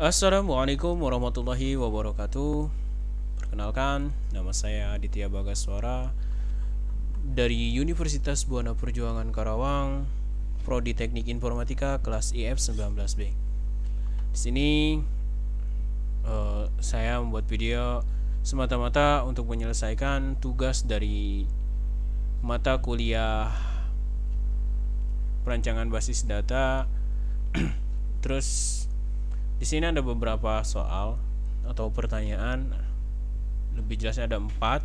Assalamualaikum warahmatullahi wabarakatuh. Perkenalkan, nama saya Aditya Bagaswara dari Universitas Buana Perjuangan Karawang, Prodi Teknik Informatika kelas IF 19B. Di sini saya membuat video semata-mata untuk menyelesaikan tugas dari mata kuliah perancangan basis data. Terus di sini ada beberapa soal atau pertanyaan, lebih jelasnya ada 4,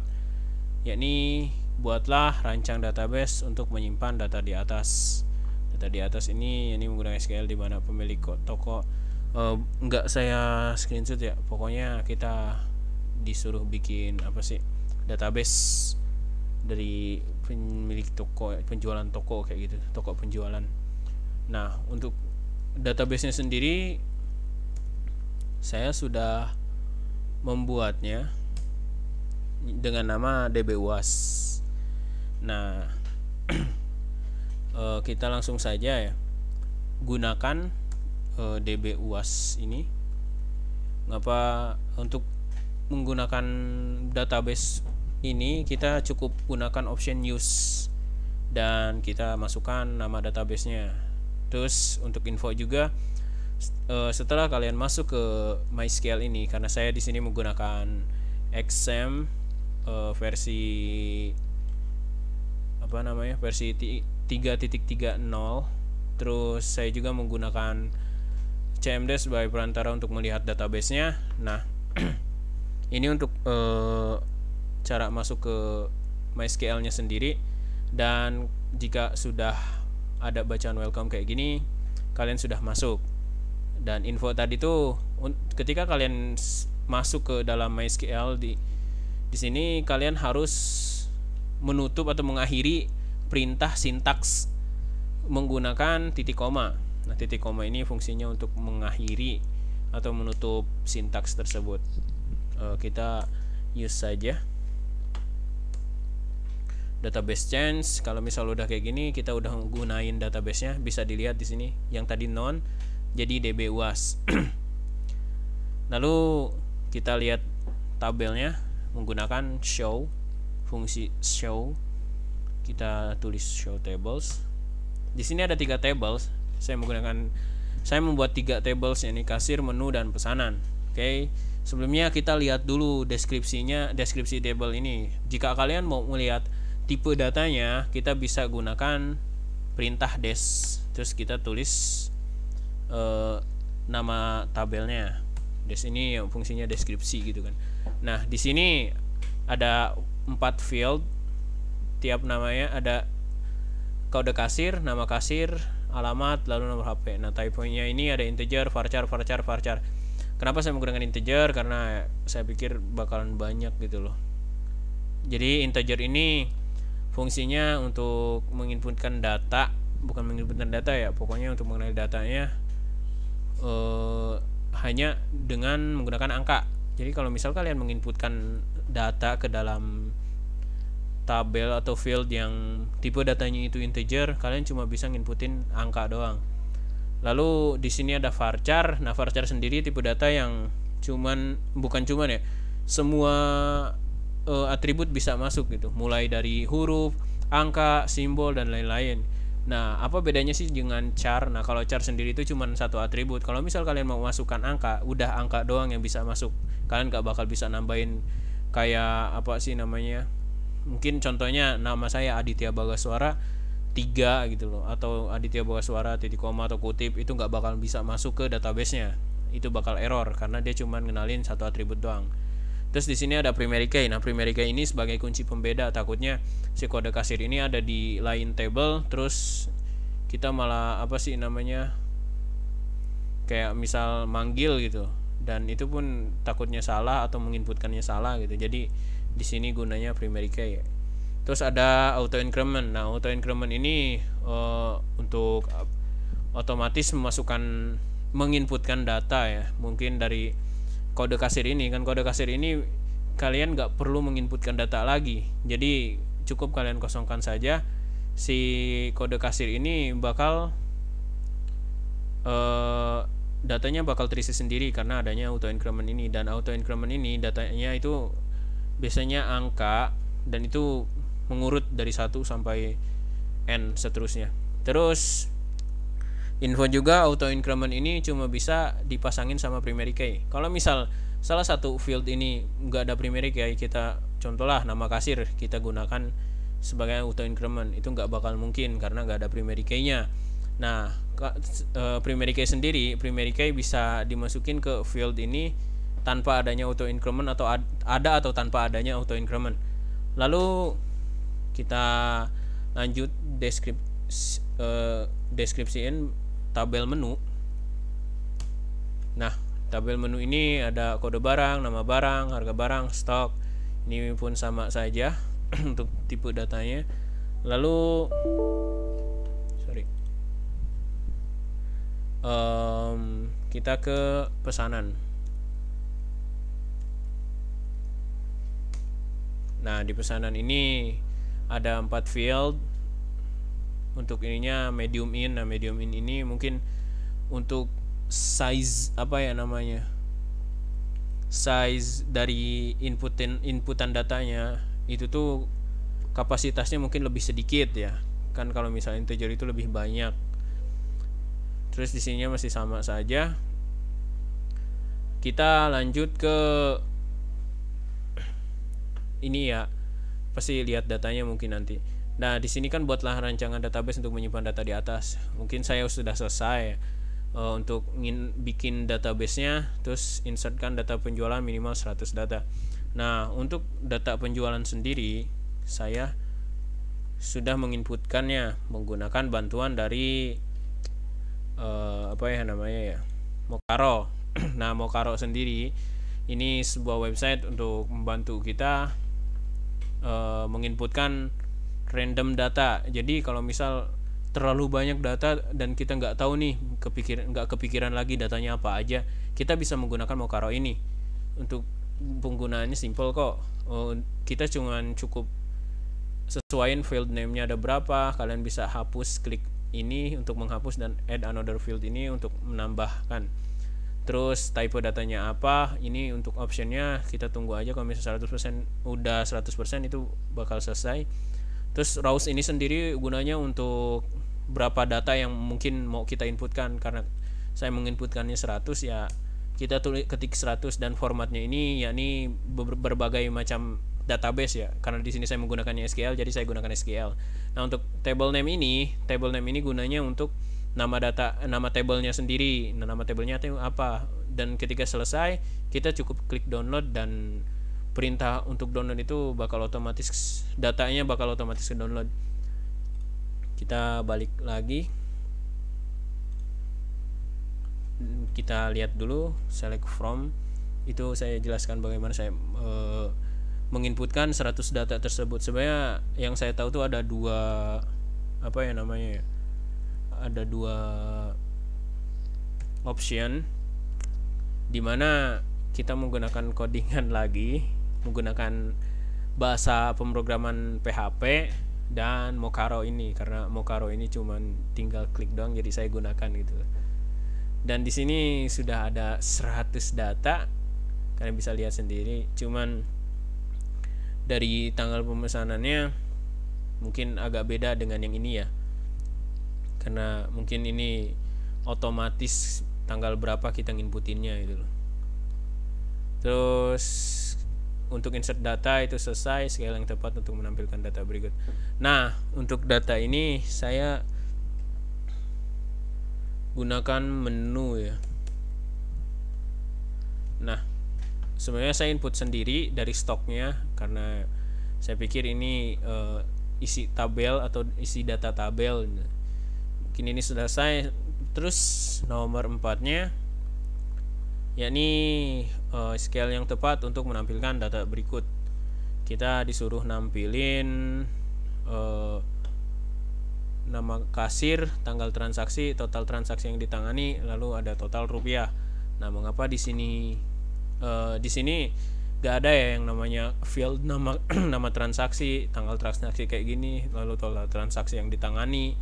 yakni buatlah rancang database untuk menyimpan data di atas. Data di atas ini menggunakan SQL di mana pemilik toko enggak saya screenshot ya. Pokoknya kita disuruh bikin database dari pemilik toko, penjualan toko kayak gitu, toko penjualan. Nah, untuk database-nya sendiri saya sudah membuatnya dengan nama DBUAS. Nah, kita langsung saja ya gunakan DBUAS ini. Ngapa untuk menggunakan database ini kita cukup gunakan option use dan kita masukkan nama database-nya. Terus untuk info juga, setelah kalian masuk ke MySQL ini, karena saya di sini menggunakan XAMPP versi versi 3.30, terus saya juga menggunakan CMD sebagai perantara untuk melihat database-nya. Nah, ini untuk cara masuk ke MySQL-nya sendiri. Dan jika sudah ada bacaan welcome kayak gini, kalian sudah masuk. Dan info tadi tuh ketika kalian masuk ke dalam MySQL di sini kalian harus menutup atau mengakhiri perintah sintaks menggunakan titik koma. Nah, titik koma ini fungsinya untuk mengakhiri atau menutup sintaks tersebut. Kita use saja database change. Kalau misal udah kayak gini, kita udah gunain database-nya, bisa dilihat di sini yang tadi non jadi DBUAS. Lalu kita lihat tabelnya menggunakan show, fungsi show. Kita tulis show tables. Di sini ada 3 tables. Saya membuat 3 tables, ini kasir, menu, dan pesanan. Oke. Sebelumnya kita lihat dulu deskripsinya, deskripsi table ini. Jika kalian mau melihat tipe datanya, kita bisa gunakan perintah des. Terus kita tulis nama tabelnya. Des ini yang fungsinya deskripsi gitu kan. Nah, di sini ada 4 field. Tiap namanya ada kode kasir, nama kasir, alamat, lalu nomor HP. Nah, type-nya ini ada integer, varchar. Kenapa saya menggunakan integer? Karena saya pikir bakalan banyak gitu loh. Jadi integer ini fungsinya untuk menginputkan data, bukan menginputkan data ya, pokoknya untuk mengenali datanya hanya dengan menggunakan angka. Jadi kalau misal kalian menginputkan data ke dalam tabel atau field yang tipe datanya itu integer, kalian cuma bisa nginputin angka doang. Lalu di sini ada varchar. Nah, varchar sendiri tipe data yang bukan cuman ya, semua atribut bisa masuk gitu, mulai dari huruf, angka, simbol, dan lain-lain. Nah, apa bedanya sih dengan char? Nah, kalau char sendiri itu cuma satu atribut. Kalau misal kalian mau masukkan angka, udah angka doang yang bisa masuk. Kalian gak bakal bisa nambahin kayak mungkin contohnya nama saya Aditya Bagaswara 3 gitu loh, atau Aditya Bagaswara titik koma atau kutip, itu gak bakal bisa masuk ke database-nya. Itu bakal error karena dia cuma ngenalin satu atribut doang. Terus di sini ada primary key. Nah, primary key ini sebagai kunci pembeda. Takutnya si kode kasir ini ada di lain table, terus kita malah kayak misal manggil gitu, dan itu pun takutnya salah atau menginputkannya salah gitu. Jadi di sini gunanya primary key. Terus ada auto increment. Nah, auto increment ini untuk otomatis menginputkan data ya, mungkin dari kode kasir ini kan. Kode kasir ini kalian nggak perlu menginputkan data lagi, jadi cukup kalian kosongkan saja. Si kode kasir ini bakal datanya bakal terisi sendiri karena adanya auto increment ini, dan auto increment ini datanya itu biasanya angka dan itu mengurut dari 1 sampai n seterusnya. Terus info juga auto increment ini cuma bisa dipasangin sama primary key. Kalau misal salah satu field ini nggak ada primary key, kita contohlah nama kasir kita gunakan sebagai auto increment, itu nggak bakal mungkin karena nggak ada primary key-nya. Nah, primary key sendiri, primary key bisa dimasukin ke field ini tanpa adanya auto increment atau ada atau tanpa adanya auto increment. Lalu kita lanjut deskripsiin tabel menu. Nah, tabel menu ini ada kode barang, nama barang, harga barang, stok. Ini pun sama saja untuk tipe datanya. Lalu kita ke pesanan. Nah, di pesanan ini ada 4 field. Untuk ininya medium in. Nah, medium in ini mungkin untuk size size dari inputan datanya itu tuh kapasitasnya mungkin lebih sedikit ya. Kan kalau misalnya integer itu lebih banyak. Terus di sininya masih sama saja. Kita lanjut ke ini ya. Pasti lihat datanya mungkin nanti. Nah, di sini kan buatlah rancangan database untuk menyimpan data di atas. Mungkin saya sudah selesai untuk bikin database-nya, terus insertkan data penjualan minimal 100 data. Nah, untuk data penjualan sendiri saya sudah menginputkannya menggunakan bantuan dari Mokaro. Nah, Mokaro sendiri ini sebuah website untuk membantu kita menginputkan random data. Jadi kalau misal terlalu banyak data dan kita nggak tahu nih, nggak kepikiran lagi datanya apa aja, kita bisa menggunakan Mokaro ini. Untuk penggunaannya simple kok. Kita cukup sesuaiin field name-nya ada berapa, kalian bisa hapus, klik ini untuk menghapus dan add another field ini untuk menambahkan. Terus type datanya apa, ini untuk optionnya kita tunggu aja. Kalau misalnya 100% udah 100% itu bakal selesai. Terus rows ini sendiri gunanya untuk berapa data yang mungkin mau kita inputkan. Karena saya menginputkannya 100 ya, kita ketik 100 dan formatnya ini yakni berbagai macam database ya. Karena di sini saya menggunakannya SQL, jadi saya gunakan SQL. Nah, untuk table name ini gunanya untuk nama tablenya sendiri. Nah, nama tablenya itu apa? Dan ketika selesai, kita cukup klik download dan perintah untuk download itu bakal otomatis, datanya bakal otomatis ke download. Kita balik lagi. Kita lihat dulu select from. Itu saya jelaskan bagaimana saya menginputkan 100 data tersebut. Sebenarnya yang saya tahu tuh ada dua ada dua option dimana kita menggunakan codingan lagi, menggunakan bahasa pemrograman PHP dan Mokaro ini. Karena Mokaro ini cuman tinggal klik doang, jadi saya gunakan gitu. Dan di sini sudah ada 100 data, kalian bisa lihat sendiri. Cuman dari tanggal pemesanannya mungkin agak beda dengan yang ini ya, karena mungkin ini otomatis tanggal berapa kita nginputinnya gitu loh. Terus untuk insert data itu selesai, scale yang tepat untuk menampilkan data berikut. Nah, untuk data ini saya gunakan menu ya. Nah, sebenarnya saya input sendiri dari stoknya karena saya pikir ini isi tabel atau isi data tabel. Mungkin ini sudah selesai. Terus nomor 4-nya yakni scale yang tepat untuk menampilkan data berikut. Kita disuruh nampilin nama kasir, tanggal transaksi, total transaksi yang ditangani, lalu ada total rupiah. Nah, mengapa di sini gak ada ya yang namanya field nama nama transaksi, tanggal transaksi kayak gini, lalu total transaksi yang ditangani,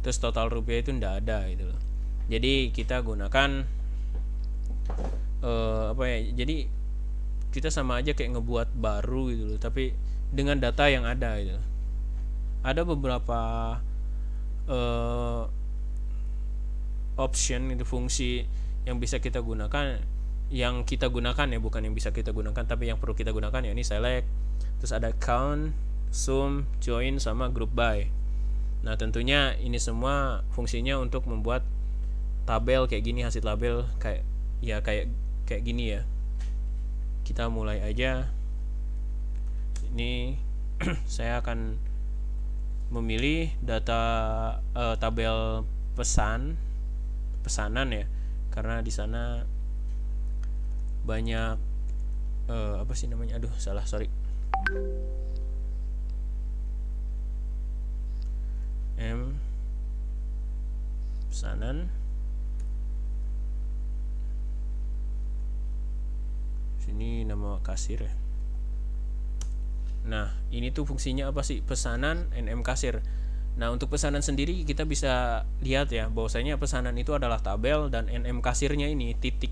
terus total rupiah itu ndak ada gitu loh. Jadi kita gunakan apa ya, jadi kita sama aja kayak ngebuat baru gitu loh, tapi dengan data yang ada gitu. Ada beberapa option itu, fungsi yang bisa kita gunakan, yang kita gunakan ya, bukan yang bisa kita gunakan tapi yang perlu kita gunakan, ya ini select, terus ada count, zoom, join, sama group by. Nah tentunya ini semua fungsinya untuk membuat tabel kayak gini, hasil tabel kayak ya kayak gini ya. Kita mulai aja. Ini saya akan memilih data tabel pesanan ya, karena di sana banyak apa sih namanya, sorry, pesanan. Sini nama kasir ya. Nah ini tuh fungsinya apa sih, pesanan NM kasir. Nah untuk pesanan sendiri kita bisa lihat ya, bahwasanya pesanan itu adalah tabel, dan NM kasirnya ini titik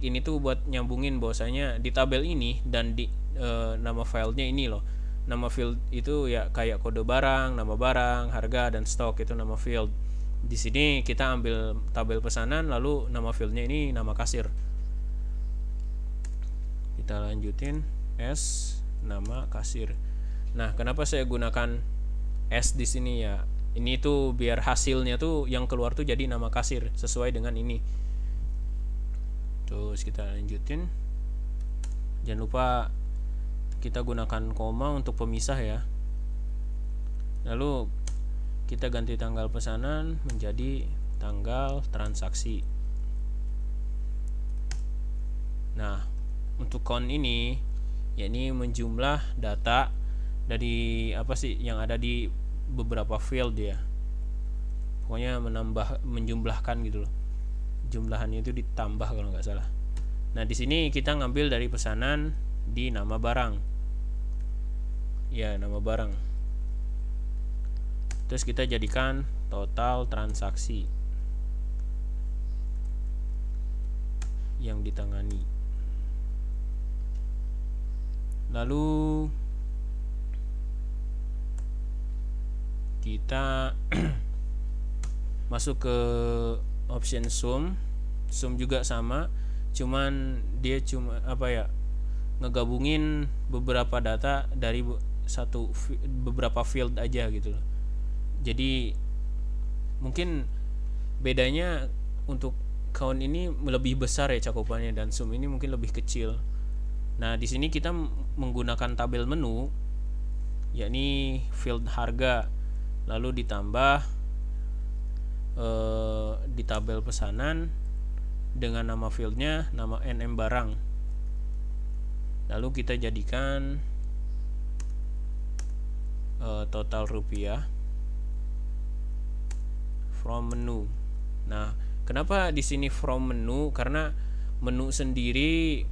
ini tuh buat nyambungin bahwasanya di tabel ini dan di nama filenya ini loh. Nama field itu ya kayak kode barang, nama barang, harga, dan stok itu nama field. Di sini kita ambil tabel pesanan, lalu nama fieldnya ini nama kasir. Kita lanjutin S, nama kasir. Nah kenapa saya gunakan S di sini ya, ini tuh biar hasilnya tuh yang keluar tuh jadi nama kasir sesuai dengan ini. Terus kita lanjutin, jangan lupa kita gunakan koma untuk pemisah ya. Lalu kita ganti tanggal pesanan menjadi tanggal transaksi. Nah untuk count ini yakni menjumlah data dari apa sih yang ada di beberapa field ya, pokoknya menjumlahkan gitu loh, jumlahannya itu ditambah kalau nggak salah. Nah di sini kita ngambil dari pesanan di nama barang ya, nama barang, terus kita jadikan total transaksi yang ditangani. Lalu kita masuk ke option zoom juga sama, cuman dia cuma apa ya, ngegabungin beberapa data dari beberapa field aja gitu loh. Jadi mungkin bedanya untuk count ini lebih besar ya cakupannya, dan zoom ini mungkin lebih kecil. Nah, di sini kita menggunakan tabel menu, yakni field harga, lalu ditambah di tabel pesanan dengan nama fieldnya nama NM barang. Lalu kita jadikan total rupiah from menu. Nah, kenapa di sini from menu? Karena menu sendiri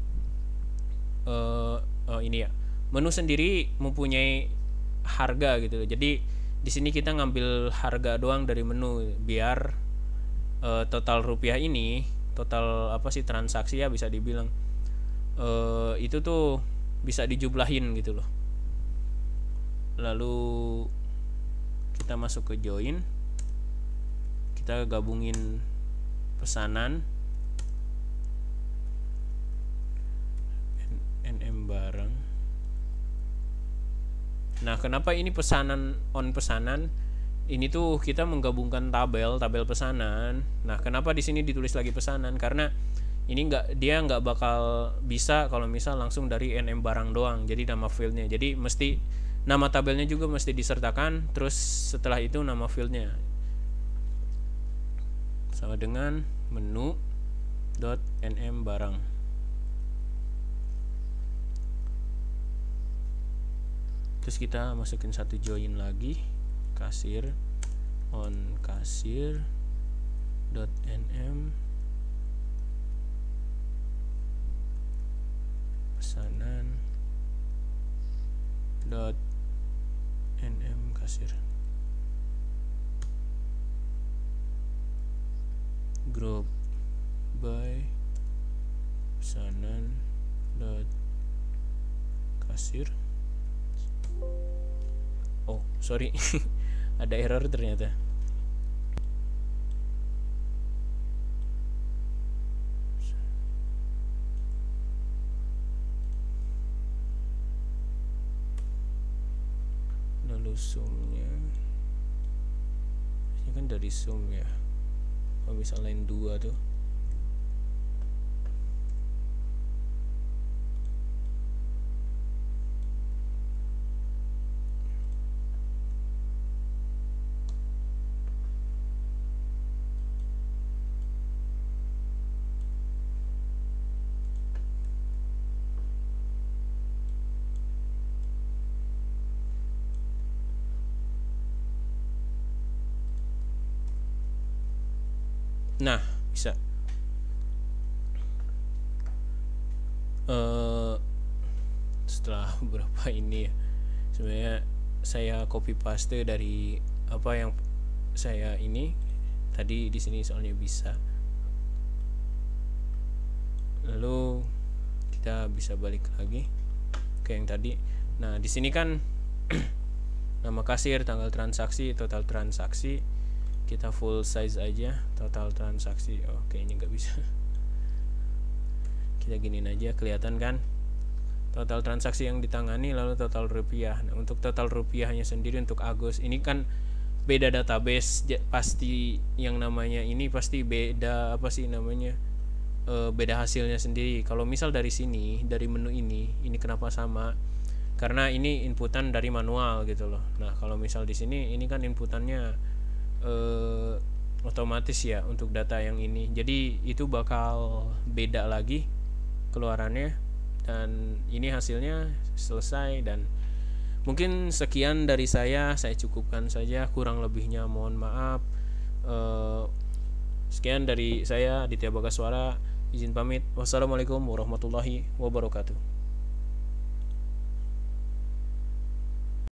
ini ya, menu sendiri mempunyai harga gitu. Jadi di sini kita ngambil harga doang dari menu, biar total rupiah ini, total apa sih transaksi ya bisa dibilang, itu tuh bisa dijumlahin gitu loh. Lalu kita masuk ke join, kita gabungin pesanan NM barang. Nah, kenapa ini pesanan on pesanan? Ini tuh kita menggabungkan tabel pesanan. Nah, kenapa di sini ditulis lagi pesanan? Karena ini dia nggak bakal bisa kalau misal langsung dari NM barang doang. Jadi nama fieldnya. Jadi mesti nama tabelnya juga mesti disertakan. Terus setelah itu nama fieldnya. Sama dengan menu.nm barang. Terus kita masukin satu join lagi, kasir on kasir.nm pesanan.nm kasir, group by kasir. Oh sorry ada error ternyata. Lalu zoomnya ini kan dari zoom ya, kalau misalnya line 2 tuh nah bisa. Setelah beberapa ini ya, sebenarnya saya copy paste dari apa yang saya ini tadi di sini soalnya bisa. Lalu kita bisa balik lagi ke yang tadi. Nah di sini kan nama kasir, tanggal transaksi, total transaksi, kita full size aja total transaksi. Oke ini nggak bisa. Kita giniin aja, kelihatan kan total transaksi yang ditangani, lalu total rupiah. Nah untuk total rupiahnya sendiri untuk Agus ini kan beda database, pasti yang namanya ini pasti beda apa sih namanya, beda hasilnya sendiri. Kalau misal dari sini, dari menu ini kenapa sama, karena ini inputan dari manual gitu loh. Nah kalau misal di sini ini kan inputannya otomatis ya untuk data yang ini, jadi itu bakal beda lagi keluarannya. Dan ini hasilnya selesai. Dan mungkin sekian dari saya cukupkan saja, kurang lebihnya mohon maaf. Sekian dari saya Aditya Bagaswara, izin pamit. Wassalamualaikum warahmatullahi wabarakatuh.